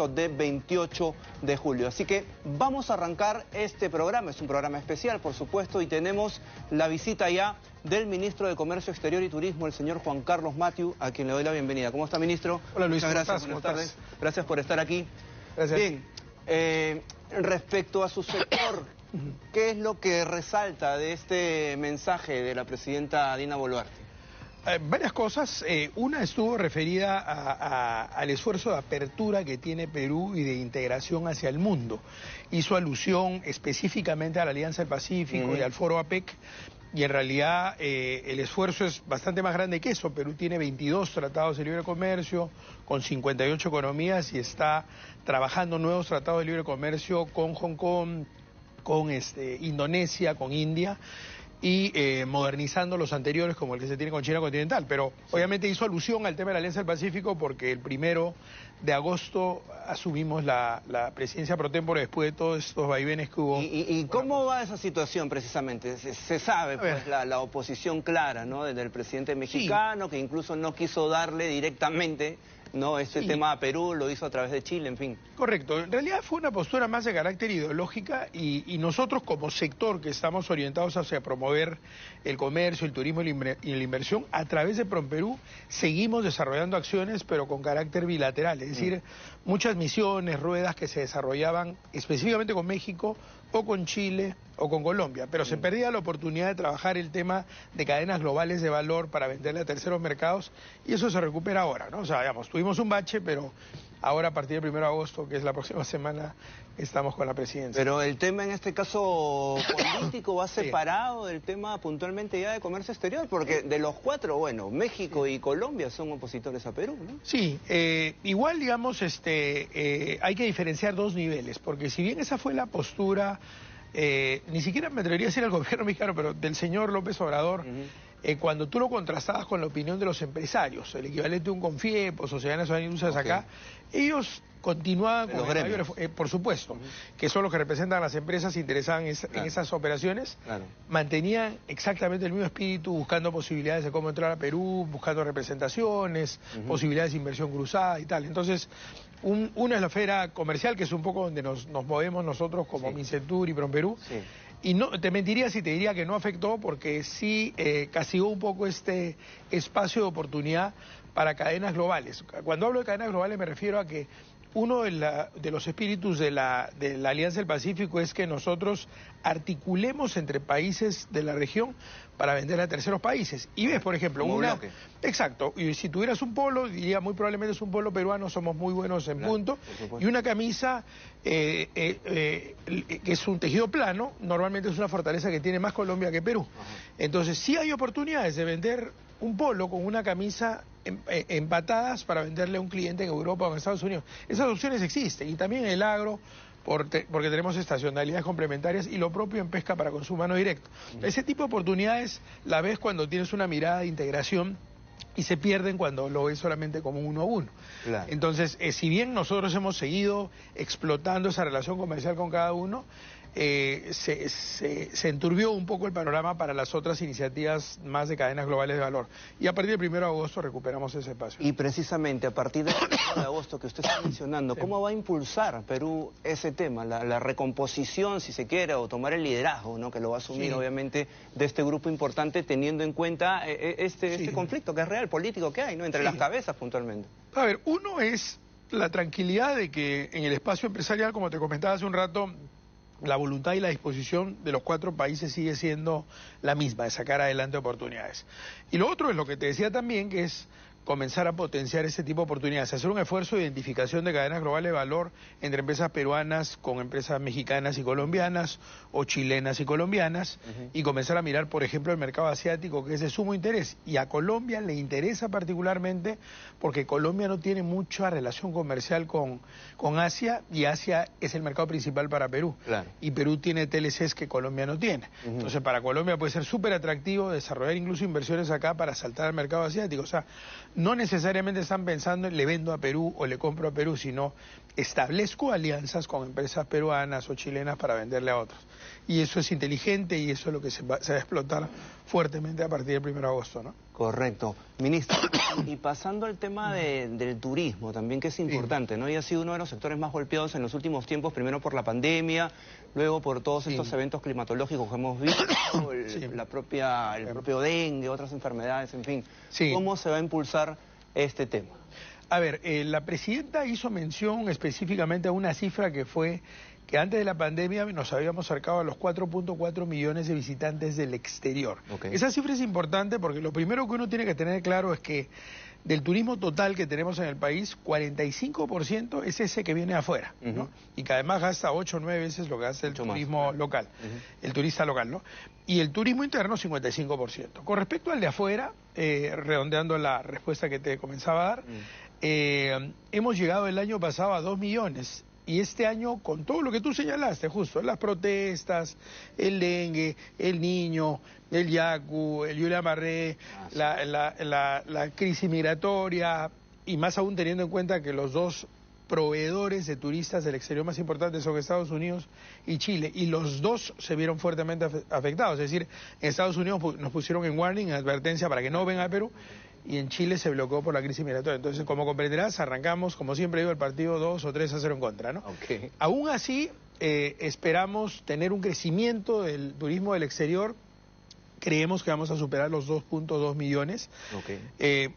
de 28 de julio. Así que vamos a arrancar este programa. Es un programa especial, por supuesto, y tenemos la visita ya del ministro de Comercio Exterior y Turismo, el señor Juan Carlos Mathieu, a quien le doy la bienvenida. ¿Cómo está, ministro? Hola, Luis. Muchas gracias. Buenas tardes. Gracias por estar aquí. Gracias. Bien, respecto a su sector, ¿qué es lo que resalta de este mensaje de la presidenta Dina Boluarte? Varias cosas. Una estuvo referida al esfuerzo de apertura que tiene Perú y de integración hacia el mundo. Hizo alusión específicamente a la Alianza del Pacífico y al Foro APEC, y en realidad el esfuerzo es bastante más grande que eso. Perú tiene 22 tratados de libre comercio con 58 economías y está trabajando nuevos tratados de libre comercio con Hong Kong, con Indonesia, con India, y modernizando los anteriores como el que se tiene con China continental. Pero obviamente hizo alusión al tema de la Alianza del Pacífico porque el 1 de agosto asumimos la presidencia pro tempore después de todos estos vaivenes que hubo. ¿Y cómo va esa situación precisamente? Se sabe pues la oposición clara, ¿no?, del presidente mexicano, que incluso no quiso darle directamente, ¿no?, tema a Perú, lo hizo a través de Chile, en fin. Correcto. En realidad fue una postura más de carácter ideológica y nosotros como sector que estamos orientados hacia promover el comercio, el turismo y la inversión, a través de PROMPERÚ seguimos desarrollando acciones pero con carácter bilateral, es decir, muchas misiones, ruedas que se desarrollaban específicamente con México o con Chile o con Colombia, pero se perdía la oportunidad de trabajar el tema de cadenas globales de valor para venderle a terceros mercados, y eso se recupera ahora, ¿no? O sea, digamos, tuvimos un bache, pero ahora a partir del 1 de agosto, que es la próxima semana, estamos con la presidencia. Pero el tema en este caso político va separado del tema puntualmente ya de comercio exterior, porque de los cuatro, bueno, México y Colombia son opositores a Perú, ¿no? Sí, igual, digamos, hay que diferenciar dos niveles, porque si bien esa fue la postura, ni siquiera me atrevería a decir al gobierno mexicano, pero del señor López Obrador, cuando tú lo contrastabas con la opinión de los empresarios, el equivalente a un CONFIEP o Sociedad Nacional de Industrias acá, ellos continuaban con el mayor, por supuesto, que son los que representan a las empresas interesadas en esas operaciones, mantenían exactamente el mismo espíritu, buscando posibilidades de cómo entrar a Perú, buscando representaciones, posibilidades de inversión cruzada y tal. Entonces, una es la esfera comercial, que es un poco donde nos movemos nosotros como Mincetur y PROMPERÚ, y no te mentiría si te diría que no afectó, porque sí castigó un poco este espacio de oportunidad para cadenas globales. Cuando hablo de cadenas globales me refiero a que uno de los espíritus de la Alianza del Pacífico es que nosotros articulemos entre países de la región para vender a terceros países. Y ves, por ejemplo, bloque. Exacto, y si tuvieras un polo, diría muy probablemente es un polo peruano, somos muy buenos en punto, y una camisa que es un tejido plano, normalmente es una fortaleza que tiene más Colombia que Perú. Entonces sí hay oportunidades de vender un polo con una camisa empatadas para venderle a un cliente en Europa o en Estados Unidos. Esas opciones existen, y también en el agro, porque tenemos estacionalidades complementarias, y lo propio en pesca para consumo no directo. Ese tipo de oportunidades la ves cuando tienes una mirada de integración y se pierden cuando lo ves solamente como un 1 a 1. Entonces, si bien nosotros hemos seguido explotando esa relación comercial con cada uno, se enturbió un poco el panorama para las otras iniciativas más de cadenas globales de valor. Y a partir del 1 de agosto recuperamos ese espacio. Y precisamente a partir del 1 de agosto que usted está mencionando, ¿cómo va a impulsar Perú ese tema? La recomposición, si se quiere, o tomar el liderazgo, ¿no?, que lo va a asumir obviamente de este grupo importante, teniendo en cuenta este conflicto que es real, político que hay, ¿no?, entre las cabezas puntualmente. A ver, uno es la tranquilidad de que en el espacio empresarial, como te comentaba hace un rato, la voluntad y la disposición de los 4 países sigue siendo la misma, de sacar adelante oportunidades. Y lo otro es lo que te decía también, que es comenzar a potenciar ese tipo de oportunidades, hacer un esfuerzo de identificación de cadenas globales de valor entre empresas peruanas con empresas mexicanas y colombianas, o chilenas y colombianas, y comenzar a mirar, por ejemplo, el mercado asiático, que es de sumo interés, y a Colombia le interesa particularmente porque Colombia no tiene mucha relación comercial con Asia, y Asia es el mercado principal para Perú, y Perú tiene TLCs que Colombia no tiene. Entonces, para Colombia puede ser súper atractivo desarrollar incluso inversiones acá para saltar al mercado asiático. O sea, no necesariamente están pensando en le vendo a Perú o le compro a Perú, sino establezco alianzas con empresas peruanas o chilenas para venderle a otros. Y eso es inteligente, y eso es lo que se va a explotar fuertemente a partir del 1 de agosto, ¿no? Correcto. Ministro, y pasando al tema del turismo también, que es importante, ¿no? Y ha sido uno de los sectores más golpeados en los últimos tiempos, primero por la pandemia, luego por todos estos eventos climatológicos que hemos visto, el propio dengue, otras enfermedades, en fin. ¿Cómo se va a impulsar este tema? A ver, la presidenta hizo mención específicamente a una cifra que fue que antes de la pandemia nos habíamos acercado a los 4.4 millones de visitantes del exterior. Esa cifra es importante porque lo primero que uno tiene que tener claro es que del turismo total que tenemos en el país, 45% es ese que viene afuera, ¿no? Y que además gasta 8 o 9 veces lo que hace el turismo local, el turista local, ¿no? Y el turismo interno, 55%. Con respecto al de afuera, redondeando la respuesta que te comenzaba a dar, hemos llegado el año pasado a 2 millones. Y este año, con todo lo que tú señalaste, justo, las protestas, el dengue, el niño, el yacu, el Yulia Marré, la crisis migratoria, y más aún teniendo en cuenta que los dos proveedores de turistas del exterior más importantes son Estados Unidos y Chile, y los dos se vieron fuertemente afectados. Es decir, en Estados Unidos nos pusieron en warning, en advertencia para que no vengan a Perú, y en Chile se bloqueó por la crisis migratoria. Entonces, como comprenderás, arrancamos, como siempre digo, el partido 2 o 3-0 en contra, ¿no? Aún así, esperamos tener un crecimiento del turismo del exterior. Creemos que vamos a superar los 2.2 millones.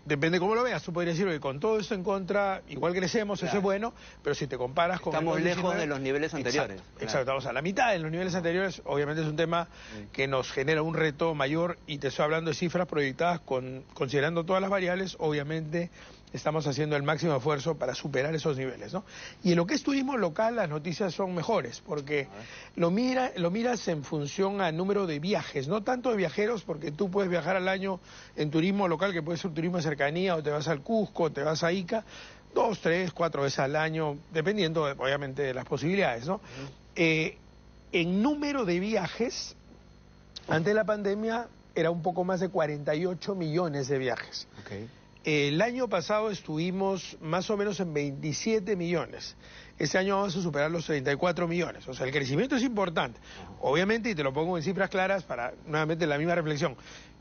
Depende cómo lo veas. Tú podrías decir que con todo esto en contra, igual crecemos, eso es bueno, pero si te comparas con... Estamos lejos de los niveles anteriores. Exacto, estamos a la mitad de los niveles anteriores. Obviamente es un tema que nos genera un reto mayor, y te estoy hablando de cifras proyectadas considerando todas las variables. Obviamente estamos haciendo el máximo esfuerzo para superar esos niveles, ¿no? Y en lo que es turismo local, las noticias son mejores, porque lo miras en función al número de viajes, no tanto de viajeros, porque tú puedes viajar al año en turismo local, que puede ser turismo de cercanía, o te vas al Cusco, o te vas a Ica, 2, 3, 4 veces al año, dependiendo, obviamente, de las posibilidades, ¿no? En número de viajes, antes de la pandemia, era un poco más de 48 millones de viajes. El año pasado estuvimos más o menos en 27 millones. Este año vamos a superar los 34 millones. O sea, el crecimiento es importante. Obviamente, y te lo pongo en cifras claras para nuevamente la misma reflexión,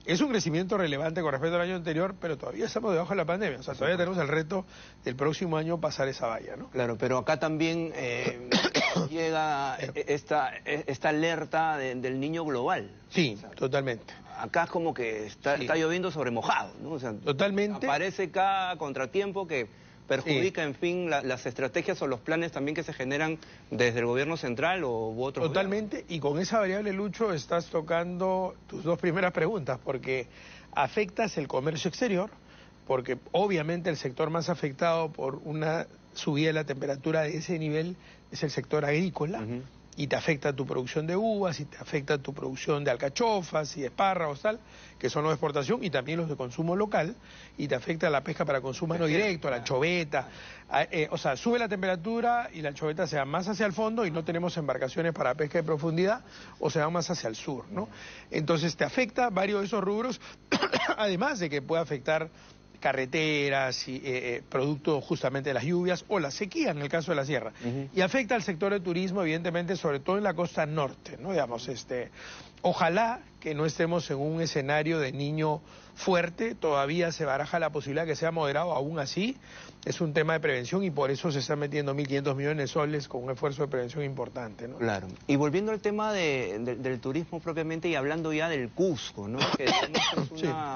es un crecimiento relevante con respecto al año anterior, pero todavía estamos debajo de la pandemia. O sea, todavía tenemos el reto del próximo año pasar esa valla, ¿no? Claro, pero acá también llega esta alerta del niño global. Sí, o sea, totalmente. Acá es como que está lloviendo sobre mojado, ¿no? O sea, totalmente. Aparece cada contratiempo que perjudica, en fin, las estrategias o los planes también que se generan desde el gobierno central u otros Totalmente, gobiernos. Y con esa variable, Lucho, estás tocando tus dos primeras preguntas, porque afectas el comercio exterior, porque obviamente el sector más afectado por una subida de la temperatura de ese nivel es el sector agrícola, y te afecta tu producción de uvas, y te afecta tu producción de alcachofas y espárragos, tal, que son los de exportación, y también los de consumo local, y te afecta la pesca para consumo no directo, la anchoveta. O sea, sube la temperatura y la anchoveta se va más hacia el fondo y no tenemos embarcaciones para pesca de profundidad, o se va más hacia el sur, ¿no? Entonces te afecta varios de esos rubros, además de que puede afectar carreteras y producto justamente de las lluvias o la sequía en el caso de la sierra. Y afecta al sector de turismo, evidentemente, sobre todo en la costa norte, ¿no? Digamos, ojalá que no estemos en un escenario de niño fuerte, todavía se baraja la posibilidad que sea moderado, aún así es un tema de prevención, y por eso se están metiendo 1.500 millones de soles con un esfuerzo de prevención importante, ¿no? Claro. Y volviendo al tema del turismo propiamente, y hablando ya del Cusco, ¿no? Que es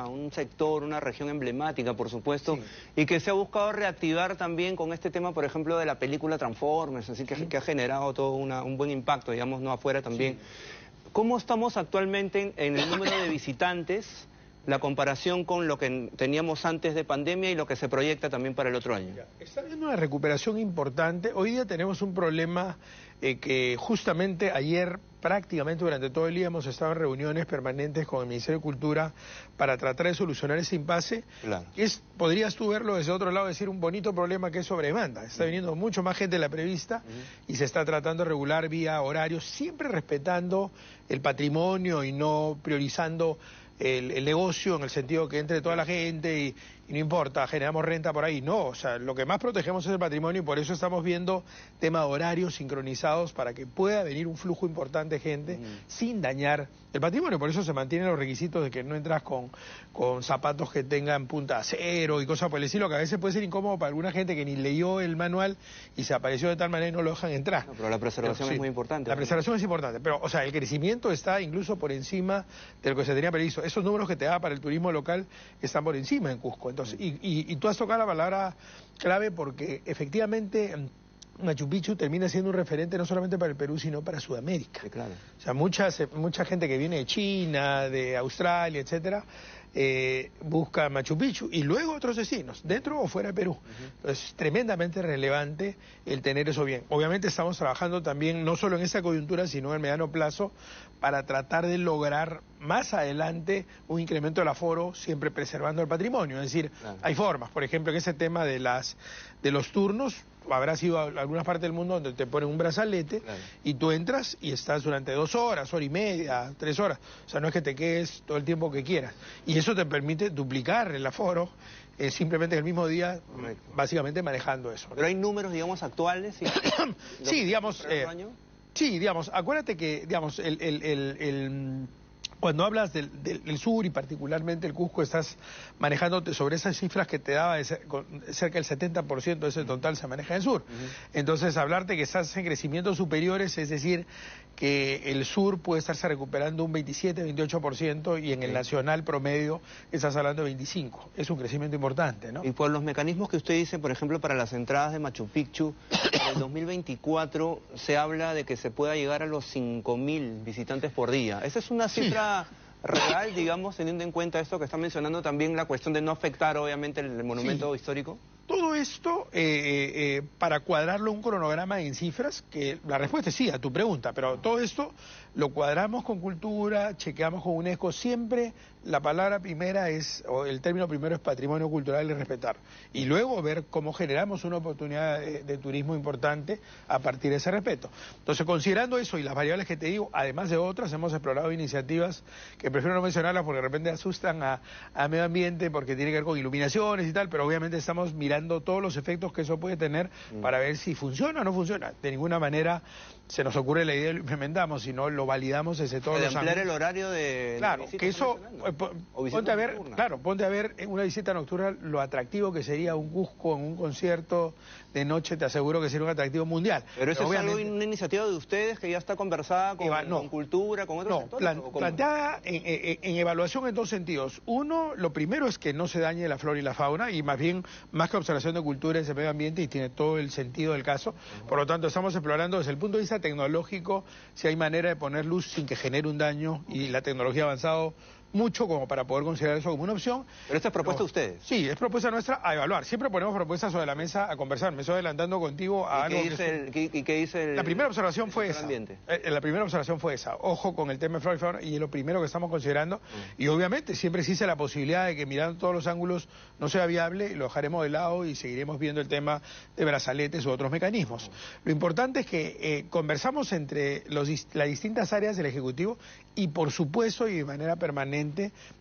un sector, una región emblemática, por supuesto, y que se ha buscado reactivar también con este tema, por ejemplo, de la película Transformers, así que ha generado todo un buen impacto, digamos, no afuera también. ¿Cómo estamos actualmente en el número de visitantes, la comparación con lo que teníamos antes de pandemia y lo que se proyecta también para el otro año? Está habiendo una recuperación importante. Hoy día tenemos un problema que justamente ayer, prácticamente durante todo el día, hemos estado en reuniones permanentes con el Ministerio de Cultura para tratar de solucionar ese impasse. Claro. Podrías tú verlo desde otro lado, decir un bonito problema que es sobre demanda. Está viniendo mucho más gente de la prevista y se está tratando de regular vía horarios, siempre respetando el patrimonio y no priorizando el negocio en el sentido que entre toda la gente y no importa, generamos renta por ahí. No, o sea, lo que más protegemos es el patrimonio y por eso estamos viendo tema de horarios sincronizados para que pueda venir un flujo importante de gente sin dañar el patrimonio. Por eso se mantienen los requisitos de que no entras con zapatos que tengan punta de acero y cosas por el estilo, que a veces puede ser incómodo para alguna gente que ni leyó el manual y se apareció de tal manera y no lo dejan entrar. No, pero la preservación es muy importante. La preservación es importante, pero, o sea, el crecimiento está incluso por encima de lo que se tenía previsto. Esos números que te da para el turismo local están por encima en Cusco. Entonces, y tú has tocado la palabra clave porque efectivamente Machu Picchu termina siendo un referente no solamente para el Perú, sino para Sudamérica. Sí, claro. O sea, mucha gente que viene de China, de Australia, etcétera, busca Machu Picchu y luego otros destinos, dentro o fuera de Perú. Entonces, es tremendamente relevante el tener eso bien. Obviamente estamos trabajando también, no solo en esta coyuntura, sino en el mediano plazo, para tratar de lograr más adelante un incremento del aforo, siempre preservando el patrimonio. Es decir, hay formas, por ejemplo, en ese tema de los turnos, habrás ido a algunas partes del mundo donde te ponen un brazalete y tú entras y estás durante 2 horas, hora y media, 3 horas. O sea, no es que te quedes todo el tiempo que quieras. Y eso te permite duplicar el aforo simplemente en el mismo día, básicamente manejando eso. Pero hay números, digamos, actuales. Sí, digamos, acuérdate que, digamos, cuando hablas del sur y particularmente el Cusco, estás manejándote sobre esas cifras que te daba, cerca del 70% de ese total se maneja en el sur. Entonces, hablarte que estás en crecimientos superiores, es decir, que el sur puede estarse recuperando un 27, 28% y en el nacional promedio estás hablando de 25%. Es un crecimiento importante, ¿no? Y por los mecanismos que usted dice, por ejemplo, para las entradas de Machu Picchu, para el 2024 se habla de que se pueda llegar a los 5.000 visitantes por día. Esa es una cifra real, digamos, teniendo en cuenta esto que está mencionando también, la cuestión de no afectar, obviamente, el monumento histórico. Todo esto, para cuadrarlo un cronograma en cifras, que la respuesta es sí a tu pregunta, pero todo esto lo cuadramos con cultura, chequeamos con UNESCO, siempre la palabra primera es, o el término primero es patrimonio cultural y respetar. Y luego ver cómo generamos una oportunidad de turismo importante a partir de ese respeto. Entonces, considerando eso y las variables que te digo, además de otras, hemos explorado iniciativas que prefiero no mencionarlas porque de repente asustan a medio ambiente porque tiene que ver con iluminaciones y tal, pero obviamente estamos mirando todos los efectos que eso puede tener para ver si funciona o no funciona. De ninguna manera se nos ocurre la idea y lo implementamos, sino lo validamos desde todos los ampliar el horario de claro, que eso, ponte a ver en una visita nocturna lo atractivo que sería un Cusco en un concierto de noche, te aseguro que sería un atractivo mundial. Pero eso es algo, una iniciativa de ustedes que ya está conversada con cultura, con otros sectores. Planteada en evaluación en dos sentidos. Uno, lo primero es que no se dañe la flora y la fauna, y más bien, más que observación de cultura, es el medio ambiente y tiene todo el sentido del caso. Por lo tanto, estamos explorando desde el punto de vista tecnológico si hay manera de poner luz sin que genere un daño, y la tecnología ha avanzado mucho como para poder considerar eso como una opción. ¿Pero esta es propuesta de ustedes? Sí, es propuesta nuestra a evaluar. Siempre ponemos propuestas sobre la mesa a conversar. Me estoy adelantando contigo a algo ¿Y qué dice el... La primera observación fue esa. La primera observación fue esa. Ojo con el tema de flora y fauna, y es lo primero que estamos considerando. Y obviamente siempre existe la posibilidad de que mirando todos los ángulos no sea viable, y lo dejaremos de lado y seguiremos viendo el tema de brazaletes u otros mecanismos. Lo importante es que conversamos entre las distintas áreas del Ejecutivo y, por supuesto, y de manera permanente,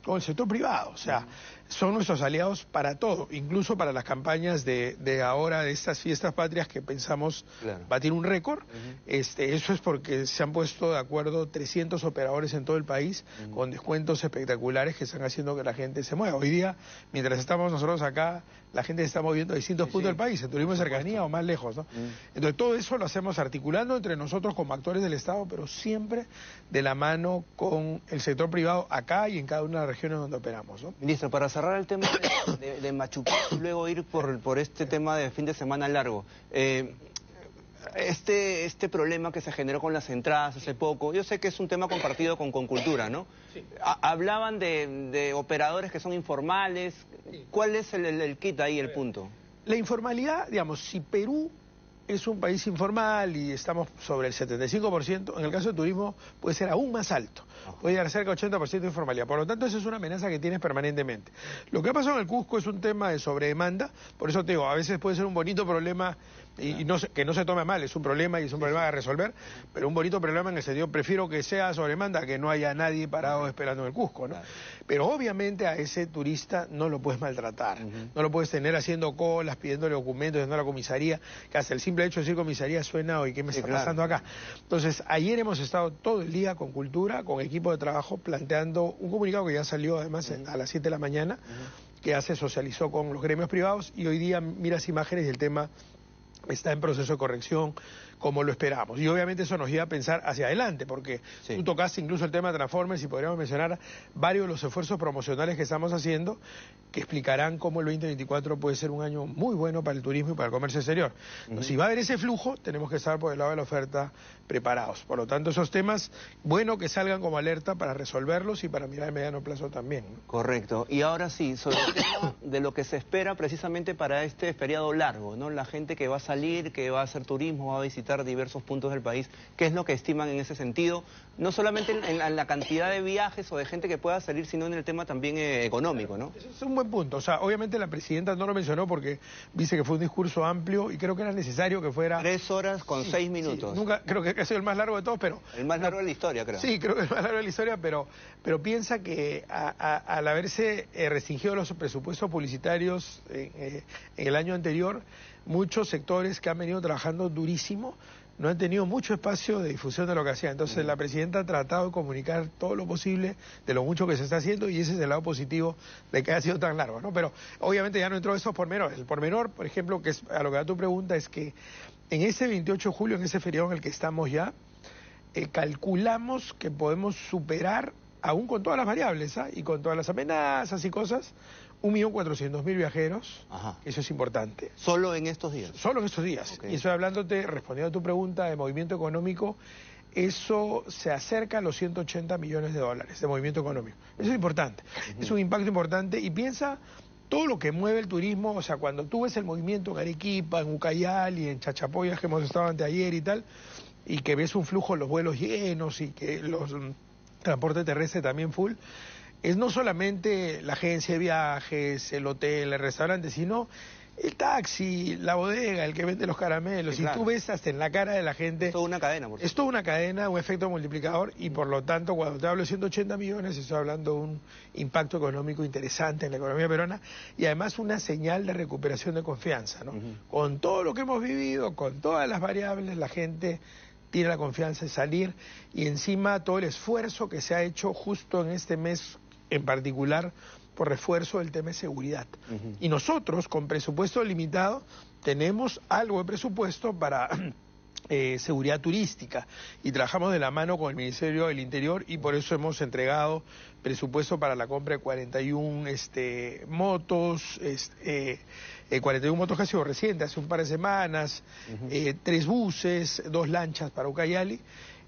con el sector privado. O sea, son nuestros aliados para todo, incluso para las campañas de ahora, de estas fiestas patrias que pensamos batir un récord. Eso es porque se han puesto de acuerdo 300 operadores en todo el país con descuentos espectaculares que están haciendo que la gente se mueva. Hoy día, mientras estamos nosotros acá, la gente se está moviendo a distintos puntos del país, en turismo de cercanía o más lejos, ¿no? Entonces, todo eso lo hacemos articulando entre nosotros como actores del Estado, pero siempre de la mano con el sector privado acá y en cada una de las regiones donde operamos, ¿no? Ministro, para cerrar el tema de Machu Picchu y luego ir por este tema de fin de semana largo, este problema que se generó con las entradas hace poco, yo sé que es un tema compartido con cultura, ¿no? Sí. Hablaban de operadores que son informales. ¿Cuál es el kit ahí, el punto? La informalidad, digamos, si Perú es un país informal y estamos sobre el 75%, en el caso de turismo puede ser aún más alto, puede llegar a cerca del 80% de informalidad. Por lo tanto, eso es una amenaza que tienes permanentemente. Lo que ha pasado en el Cusco es un tema de sobredemanda, por eso te digo, a veces puede ser un bonito problema Y no, que no se tome mal, es un problema y es un problema a resolver, pero un bonito problema en el sentido, prefiero que sea sobre demanda, que no haya nadie parado esperando en el Cusco, ¿no? Pero obviamente a ese turista no lo puedes maltratar, no lo puedes tener haciendo colas, pidiéndole documentos, yendo a la comisaría, que hasta el simple hecho de decir comisaría suena, oye, ¿qué me está pasando acá? Entonces, ayer hemos estado todo el día con Cultura, con equipo de trabajo, planteando un comunicado que ya salió además a las 7 de la mañana, que ya se socializó con los gremios privados, y hoy día miras imágenes y el tema está en proceso de corrección como lo esperamos. Y obviamente eso nos lleva a pensar hacia adelante, porque tú tocaste incluso el tema de Transformers y podríamos mencionar varios de los esfuerzos promocionales que estamos haciendo que explicarán cómo el 2024 puede ser un año muy bueno para el turismo y para el comercio exterior. Entonces, si va a haber ese flujo, tenemos que estar por el lado de la oferta preparados. Por lo tanto, esos temas, bueno que salgan como alerta para resolverlos y para mirar a mediano plazo también, ¿no? Correcto. Y ahora sí, sobre el tema de lo que se espera precisamente para este feriado largo, ¿no? La gente que va a salir, que va a hacer turismo, va a visitar diversos puntos del país, ¿qué es lo que estiman en ese sentido? No solamente en la cantidad de viajes o de gente que pueda salir, sino en el tema también económico, ¿no? Es un buen punto. O sea, obviamente la presidenta no lo mencionó porque dice que fue un discurso amplio y creo que era necesario que fuera... 3 horas con 6 minutos. Nunca, creo que ha sido el más largo de todos, pero... El más largo de la historia, creo. Sí, creo que el más largo de la historia, pero piensa que al haberse restringido los presupuestos publicitarios en el año anterior, muchos sectores que han venido trabajando durísimo no han tenido mucho espacio de difusión de lo que hacían. Entonces la presidenta ha tratado de comunicar todo lo posible de lo mucho que se está haciendo, y ese es el lado positivo de que haya sido tan largo, ¿no? Pero obviamente ya no entró esos pormenores. El pormenor, por ejemplo, que es a lo que da tu pregunta, es que en ese 28 de julio, en ese feriado en el que estamos ya, calculamos que podemos superar, aún con todas las variables, y con todas las amenazas y cosas, 1.400.000 viajeros. Eso es importante. ¿Solo en estos días? Solo en estos días. Y estoy respondiendo a tu pregunta de movimiento económico, eso se acerca a los 180 millones de dólares de movimiento económico. Eso es importante. Es un impacto importante, y piensa todo lo que mueve el turismo. O sea, cuando tú ves el movimiento en Arequipa, en Ucayali, en Chachapoyas, que hemos estado anteayer y tal, y que ves un flujo, los vuelos llenos y que los transporte terrestre también full, es no solamente la agencia de viajes, el hotel, el restaurante, sino el taxi, la bodega, el que vende los caramelos. Sí, claro. Y tú ves hasta en la cara de la gente... Es toda una cadena, por cierto. Es toda una cadena, un efecto multiplicador, y por lo tanto, cuando te hablo de 180 millones, estoy hablando de un impacto económico interesante en la economía peruana, y además una señal de recuperación de confianza, ¿no? Con todo lo que hemos vivido, con todas las variables, la gente tiene la confianza de salir, y encima todo el esfuerzo que se ha hecho justo en este mes en particular por refuerzo del tema de seguridad. Y nosotros, con presupuesto limitado, tenemos algo de presupuesto para seguridad turística, y trabajamos de la mano con el Ministerio del Interior, y por eso hemos entregado presupuesto para la compra de 41 motos, 41 motos que ha sido reciente, hace un par de semanas, 3 buses, 2 lanchas para Ucayali,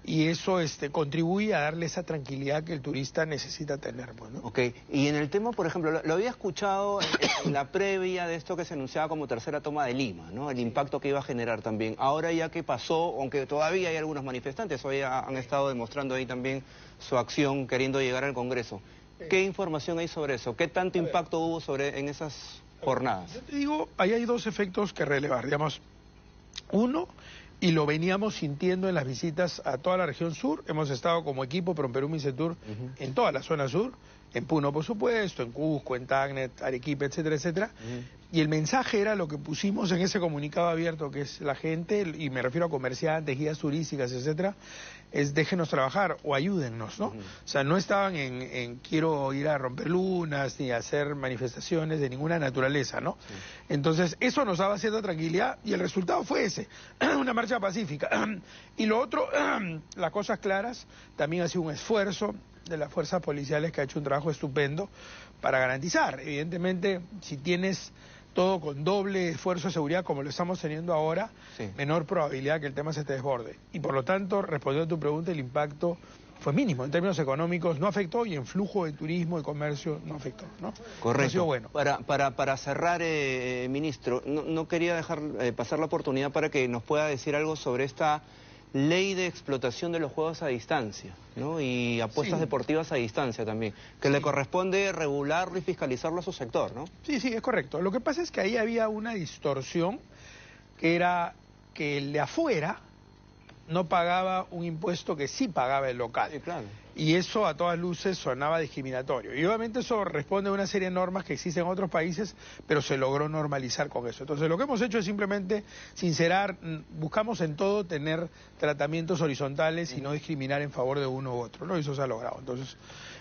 y eso contribuye a darle esa tranquilidad que el turista necesita tener, pues, ¿no? Ok, y en el tema, por ejemplo, lo había escuchado en la previa de esto que se anunciaba como tercera toma de Lima, ¿no? El impacto que iba a generar también. Ahora ya que pasó, aunque todavía hay algunos manifestantes, hoy han estado demostrando ahí también su acción queriendo llegar al Congreso. ¿Qué información hay sobre eso? ¿Qué tanto impacto hubo en esas jornadas? Yo te digo, ahí hay 2 efectos que relevar, digamos. Uno, y lo veníamos sintiendo en las visitas a toda la región sur. Hemos estado como equipo PROMPERÚ MINCETUR en toda la zona sur, en Puno por supuesto, en Cusco, en Tacnet, Arequipa, etcétera, etcétera. Y el mensaje era lo que pusimos en ese comunicado abierto, que es la gente, y me refiero a comerciantes, guías turísticas, etcétera, es déjenos trabajar o ayúdennos, ¿no? O sea, no estaban en quiero ir a romper lunas ni a hacer manifestaciones de ninguna naturaleza, ¿no? Entonces, eso nos daba cierta tranquilidad, y el resultado fue ese, una marcha pacífica. Y lo otro, las cosas claras, también ha sido un esfuerzo de las fuerzas policiales, que ha hecho un trabajo estupendo para garantizar. Evidentemente, si tienes todo con doble esfuerzo de seguridad como lo estamos teniendo ahora, menor probabilidad que el tema se te desborde. Y por lo tanto, respondiendo a tu pregunta, el impacto fue mínimo. En términos económicos no afectó, y en flujo de turismo y comercio no afectó, ¿no? Correcto. Ha sido bueno. Para cerrar, ministro, no quería dejar pasar la oportunidad para que nos pueda decir algo sobre esta ley de explotación de los juegos a distancia, ¿no? Y apuestas deportivas a distancia también, que le corresponde regularlo y fiscalizarlo a su sector, ¿no? Sí, es correcto. Lo que pasa es que ahí había una distorsión que era que el de afuera no pagaba un impuesto que sí pagaba el local. Sí, claro. Y eso a todas luces sonaba discriminatorio. Y obviamente eso responde a una serie de normas que existen en otros países, pero se logró normalizar con eso. Entonces lo que hemos hecho es simplemente sincerar, buscamos en todo tener tratamientos horizontales y no discriminar en favor de uno u otro, ¿no? Y eso se ha logrado. Entonces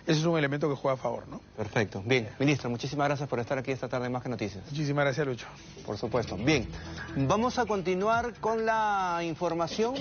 ese es un elemento que juega a favor, ¿no? Perfecto. Bien, ministro, muchísimas gracias por estar aquí esta tarde en Más que Noticias. Muchísimas gracias, Lucho. Por supuesto. Bien, vamos a continuar con la información.